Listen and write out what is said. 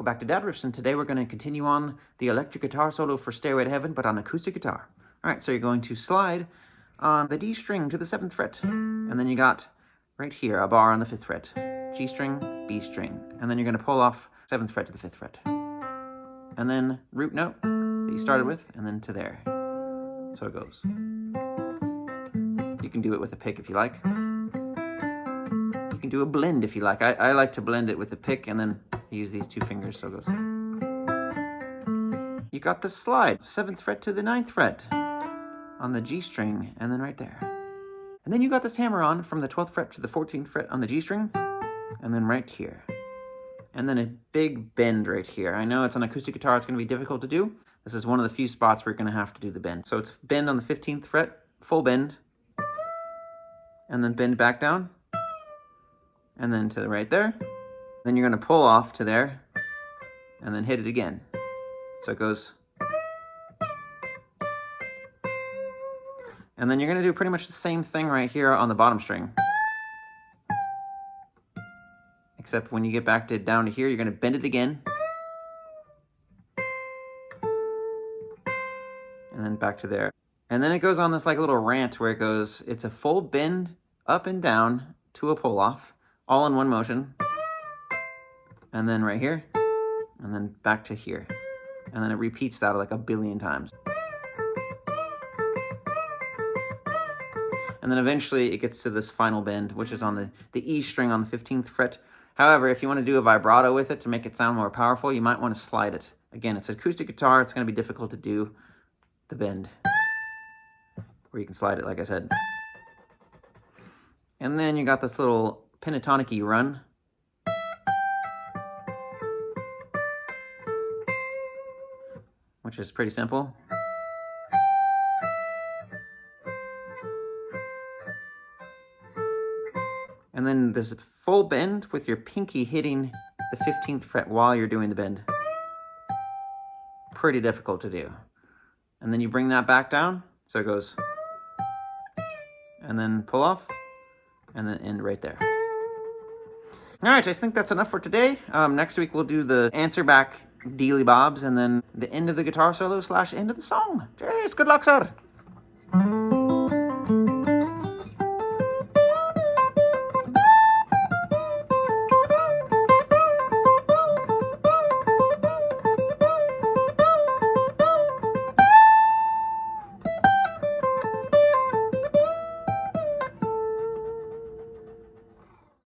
back to Dad Riffs, and today we're going to continue on the electric guitar solo for Stairway to Heaven, but on acoustic guitar. Alright, so you're going to slide on the D string to the 7th fret, and then you got right here a bar on the 5th fret, G string, B string, and then you're going to pull off 7th fret to the 5th fret, and then root note that you started with, and then to there. So it goes. You can do it with a pick if you like. You can do a blend if you like. I like to blend it with a pick and then use these 2 fingers, so it goes. You got the slide, 7th fret to the 9th fret on the G string, and then right there. And then you got this hammer on from the 12th fret to the 14th fret on the G string, and then right here. And then a big bend right here. I know it's an acoustic guitar, it's going to be difficult to do. This is one of the few spots where you're going to have to do the bend. So it's bend on the 15th fret, full bend, and then bend back down, and then to right there. Then you're going to pull off to there, and then hit it again. So it goes. And then you're going to do pretty much the same thing right here on the bottom string. Except when you get back to down to here, you're going to bend it again. And then back to there. And then it goes on this like little rant where it goes, it's a full bend up and down to a pull off, all in one motion. And then right here, and then back to here. And then it repeats that like a billion times. And then eventually it gets to this final bend, which is on the E string on the 15th fret. However, if you want to do a vibrato with it to make it sound more powerful, you might want to slide it. Again, it's an acoustic guitar, it's going to be difficult to do the bend. Or you can slide it, like I said. And then you got this little pentatonic-y run. Which is pretty simple. And then this full bend with your pinky hitting the 15th fret while you're doing the bend. Pretty difficult to do. And then you bring that back down, so it goes. And then pull off, and then end right there. All right, I think that's enough for today. Next week we'll do the answer back dealy bobs, and then the end of the guitar solo / end of the song. Jeez, good luck, sir.